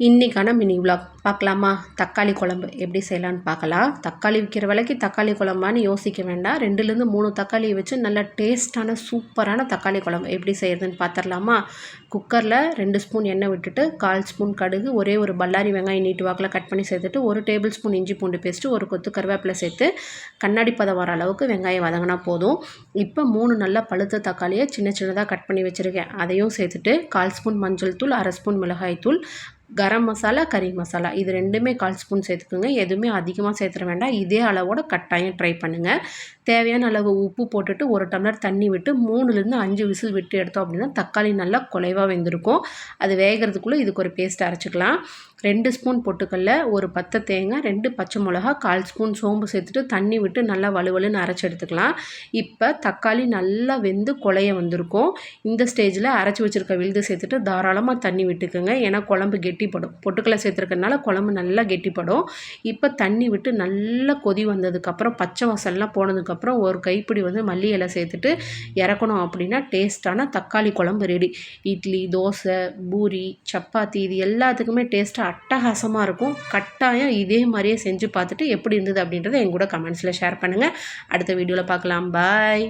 இன்றைக்கான mini vlog பார்க்கலாமா? தக்காளி குழம்பு எப்படி செய்யலான்னு பார்க்கலாம். தக்காளி விற்கிற விலைக்கு தக்காளி குழம்பான்னு யோசிக்க வேண்டாம். 2லேருந்து 3 தக்காளியை வச்சு நல்ல டேஸ்ட்டான சூப்பரான தக்காளி குழம்பு எப்படி செய்கிறதுன்னு பார்த்துடலாமா? குக்கரில் 2 ஸ்பூன் எண்ணெய் விட்டுட்டு 1/4 ஸ்பூன் கடுகு, ஒரே ஒரு பல்லாரி வெங்காயம் நீட்டு வாக்கில் கட் பண்ணி சேர்த்துட்டு 1 டேபிள் ஸ்பூன் இஞ்சி பூண்டு பேஸ்ட்டு, ஒரு கொத்து கருவேப்பிலை சேர்த்து கண்ணாடி பதம் வர அளவுக்கு வெங்காயம் வதங்கினா போதும். இப்போ 3 நல்ல பழுத்த தக்காளியை சின்ன சின்னதாக கட் பண்ணி வச்சுருக்கேன். அதையும் சேர்த்துட்டு 1/4 ஸ்பூன் மஞ்சள் தூள், 1/2 ஸ்பூன் மிளகாய் தூள், கரம் மசாலா, கறி மசாலா இது 2மே 1/4 ஸ்பூன் சேர்த்துக்குங்க. எதுவுமே அதிகமாக சேர்த்துட வேண்டாம். இதே அளவோட கட்டாயம் ட்ரை பண்ணுங்கள். தேவையான அளவு உப்பு போட்டுட்டு 1 டம்ளர் தண்ணி விட்டு 3லேருந்து 5 விசில் விட்டு எடுத்தோம் அப்படின்னா தக்காளி நல்லா குலைவாக வெந்திருக்கும். அது வேகிறதுக்குள்ளே இதுக்கு ஒரு பேஸ்ட் அரைச்சிக்கலாம். 2 ஸ்பூன் பொட்டுக்கல்ல, ஒரு பத்தை தேங்காய், 2 பச்சை மிளகா, 1/4 ஸ்பூன் சோம்பு சேர்த்துட்டு தண்ணி விட்டு நல்லா வலுவலுன்னு அரைச்சி எடுத்துக்கலாம். இப்போ தக்காளி நல்லா வெந்து குலைய வந்திருக்கும். இந்த ஸ்டேஜில் அரைச்சி வச்சுருக்க விழுது சேர்த்துட்டு தாராளமாக தண்ணி விட்டுக்குங்க. ஏன்னா குழம்பு கெட்டிப்படும். பொட்டுக்கல்லை சேர்த்துருக்கனால குழம்பு நல்லா கெட்டிப்படும். இப்போ தண்ணி விட்டு நல்லா கொதி வந்ததுக்கப்புறம் பச்சை வாசல்லாம் போனதுக்கப்புறம் ஒரு கைப்பிடி மல்லி இலை சேர்த்துட்டு இறக்கணும் அப்படின்னா டேஸ்ட்டான தக்காளி குழம்பு ரெடி. இட்லி, தோசை, பூரி, சப்பாத்தி இது எல்லாத்துக்குமே டேஸ்ட்டாக அட்டகாசமாக இருக்கும். கட்டாயம் இதே மாதிரியே செஞ்சு பார்த்துட்டு எப்படி இருந்தது அப்படின்றத என் கூட கமெண்ட்ஸில் ஷேர் பண்ணுங்கள். அடுத்த வீடியோவில் பார்க்கலாம். பாய்.